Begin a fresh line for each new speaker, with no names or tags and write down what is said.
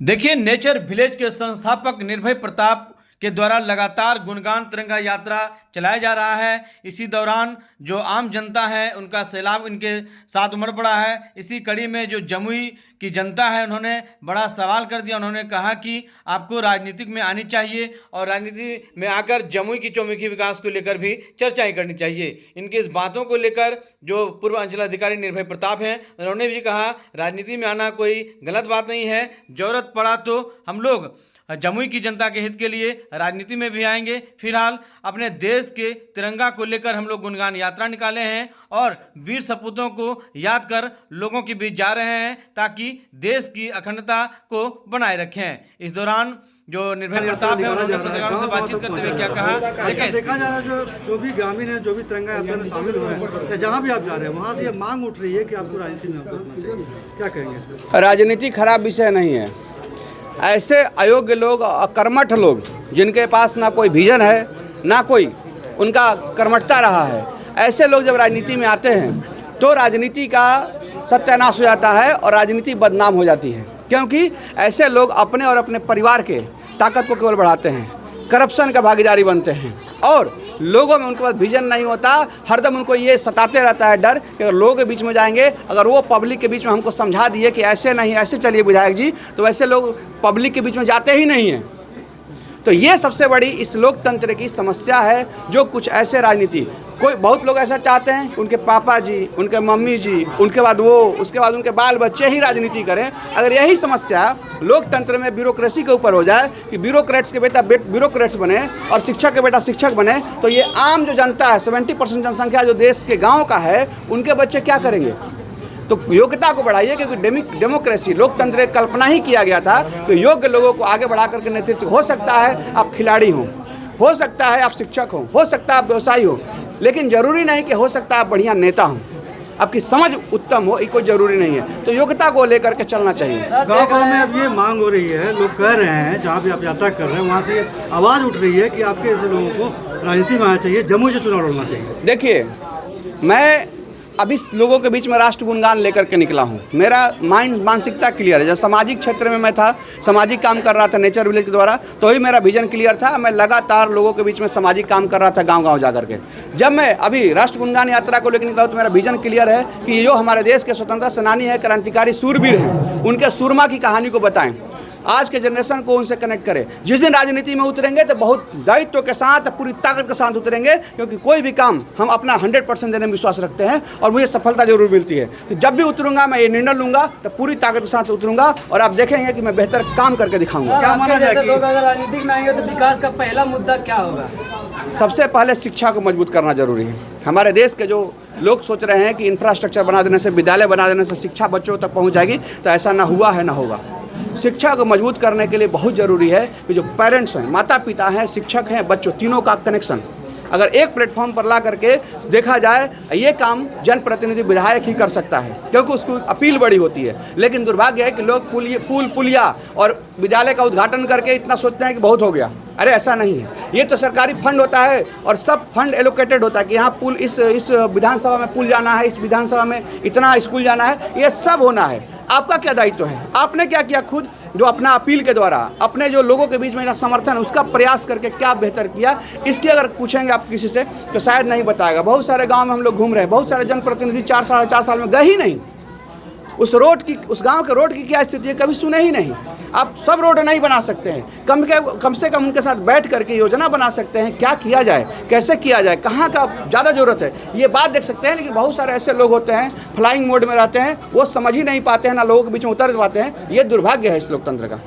देखिए, nature village के संस्थापक निर्भय प्रताप के द्वारा लगातार गुणगान तिरंगा यात्रा चलाया जा रहा है। इसी दौरान जो आम जनता है उनका सैलाब इनके साथ उमड़ पड़ा है। इसी कड़ी में जो जमुई की जनता है उन्होंने बड़ा सवाल कर दिया। उन्होंने कहा कि आपको राजनीतिक में आनी चाहिए और राजनीति में आकर जमुई की चौमुखी विकास को लेकर भी चर्चाएं करनी चाहिए। इनकी इस बातों को लेकर जो पूर्व अंचलाधिकारी निर्भय प्रताप हैं उन्होंने भी कहा राजनीति में आना कोई गलत बात नहीं है, जरूरत पड़ा तो हम लोग जमुई की जनता के हित के लिए राजनीति में भी आएंगे। फिलहाल अपने देश के तिरंगा को लेकर हम लोग गुणगान यात्रा निकाले हैं और वीर सपूतों को याद कर लोगों के बीच जा रहे हैं ताकि देश की अखंडता को बनाए रखें। इस दौरान जो निर्भय प्रताप है उन्होंने पत्रकारों से बातचीत करते हुए क्या कहा,
देखा जा रहा है जो भी ग्रामीण है, जो भी तिरंगा यात्रा में शामिल हुए हैं, जहाँ भी आप जा रहे हैं वहाँ से ये मांग उठ रही है कि आपको राजनीति में उतरना चाहिए। क्या कहेंगे?
राजनीति खराब विषय नहीं है। ऐसे अयोग्य लोग, अकर्मठ लोग जिनके पास ना कोई विजन है ना कोई उनका कर्मठता रहा है, ऐसे लोग जब राजनीति में आते हैं तो राजनीति का सत्यानाश हो जाता है और राजनीति बदनाम हो जाती है। क्योंकि ऐसे लोग अपने और अपने परिवार के ताकत को केवल बढ़ाते हैं, करप्शन का भागीदारी बनते हैं और लोगों में उनके पास विजन नहीं होता। हरदम उनको ये सताते रहता है डर कि अगर लोगों के बीच में जाएंगे, अगर वो पब्लिक के बीच में हमको समझा दिए कि ऐसे नहीं ऐसे चलिए विधायक जी, तो वैसे लोग पब्लिक के बीच में जाते ही नहीं हैं। तो ये सबसे बड़ी इस लोकतंत्र की समस्या है। जो कुछ ऐसे राजनीति बहुत लोग ऐसा चाहते हैं कि उनके पापा जी, उनके मम्मी जी, उनके बाद वो, उसके बाद उनके बाल बच्चे ही राजनीति करें। अगर यही समस्या लोकतंत्र में ब्यूरोक्रेसी के ऊपर हो जाए कि ब्यूरोक्रेट्स के बेटा ब्यूरोक्रेट्स बने और शिक्षक के बेटा शिक्षक बने, तो ये आम जो जनता है, 70% जनसंख्या जो देश के गाँव का है, उनके बच्चे क्या करेंगे? तो योग्यता को बढ़ाइए, क्योंकि डेमोक्रेसी लोकतंत्र की कल्पना ही किया गया था कि योग्य लोगों को आगे बढ़ा करके नेतृत्व। हो सकता है आप खिलाड़ी हो सकता है आप शिक्षक हो सकता है आप व्यवसायी हो, लेकिन जरूरी नहीं कि हो सकता है आप बढ़िया नेता हो, आपकी समझ उत्तम हो, ये कोई जरूरी नहीं है। तो योग्यता को लेकर के चलना चाहिए।
गाँव में अब ये मांग हो रही है, लोग कह रहे हैं, जहाँ भी आप यात्रा कर रहे हैं वहाँ से आवाज़ उठ रही है कि आपके ऐसे लोगों को राजनीति में आना चाहिए, जमुई से चुनाव लड़ना चाहिए।
देखिए, मैं अभी लोगों के बीच में राष्ट्र गुणगान लेकर के निकला हूँ। मेरा मानसिकता क्लियर है। जब सामाजिक क्षेत्र में मैं था, सामाजिक काम कर रहा था नेचर विलेज के द्वारा, तो ही मेरा विजन क्लियर था। मैं लगातार लोगों के बीच में सामाजिक काम कर रहा था गांव-गांव जा करके। जब मैं अभी राष्ट्र गुणगान यात्रा को लेकर निकला तो मेरा विजन क्लियर है कि जो हमारे देश के स्वतंत्रता सेनानी है, क्रांतिकारी सूरवीर हैं, उनके सूरमा की कहानी को बताएं, आज के जनरेशन को उनसे कनेक्ट करें। जिस दिन राजनीति में उतरेंगे तो बहुत दायित्व के साथ, पूरी ताकत के साथ उतरेंगे, क्योंकि कोई भी काम हम अपना 100% देने में विश्वास रखते हैं और मुझे सफलता जरूर मिलती है। तो जब भी उतरूंगा मैं ये निर्णय लूंगा तो पूरी ताकत के साथ उतरूंगा और आप देखेंगे कि मैं बेहतर काम करके दिखाऊंगा।
क्या माना जाए कि
अगर राजनीतिक में आएंगे तो विकास का पहला मुद्दा क्या होगा?
सबसे पहले शिक्षा को मजबूत करना जरूरी है। हमारे देश के जो लोग सोच रहे हैं कि इंफ्रास्ट्रक्चर बना देने से, विद्यालय बना देने से शिक्षा बच्चों तक पहुँच जाएगी, तो ऐसा ना हुआ है ना होगा। शिक्षा को मजबूत करने के लिए बहुत ज़रूरी है कि जो पेरेंट्स हैं, माता पिता हैं, शिक्षक हैं, बच्चों, तीनों का कनेक्शन अगर एक प्लेटफॉर्म पर ला करके देखा जाए, ये काम जनप्रतिनिधि विधायक ही कर सकता है, क्योंकि उसको अपील बड़ी होती है। लेकिन दुर्भाग्य है कि लोग पुलिया और विद्यालय का उद्घाटन करके इतना सोचते हैं कि बहुत हो गया। अरे ऐसा नहीं है। ये तो सरकारी फंड होता है और सब फंड एलोकेटेड होता है कि यहाँ पुल, इस विधानसभा में पुल जाना है, इस विधानसभा में इतना स्कूल जाना है, ये सब होना है। आपका क्या दायित्व है? आपने क्या किया खुद, जो अपना अपील के द्वारा अपने जो लोगों के बीच में समर्थन, उसका प्रयास करके क्या बेहतर किया? इसकी अगर पूछेंगे आप किसी से तो शायद नहीं बताएगा। बहुत सारे गांव में हम लोग घूम रहे हैं, बहुत सारे जनप्रतिनिधि 4-4.5 साल में गए ही नहीं। उस गांव के रोड की क्या स्थिति है कभी सुने ही नहीं। आप सब रोड नहीं बना सकते हैं, कम से कम उनके साथ बैठ करके योजना बना सकते हैं, क्या किया जाए, कैसे किया जाए, कहाँ का ज़्यादा ज़रूरत है, ये बात देख सकते हैं। लेकिन बहुत सारे ऐसे लोग होते हैं फ्लाइंग मोड में रहते हैं, वो समझ ही नहीं पाते हैं, ना लोगों के बीच में उतर पाते हैं। ये दुर्भाग्य है इस लोकतंत्र का।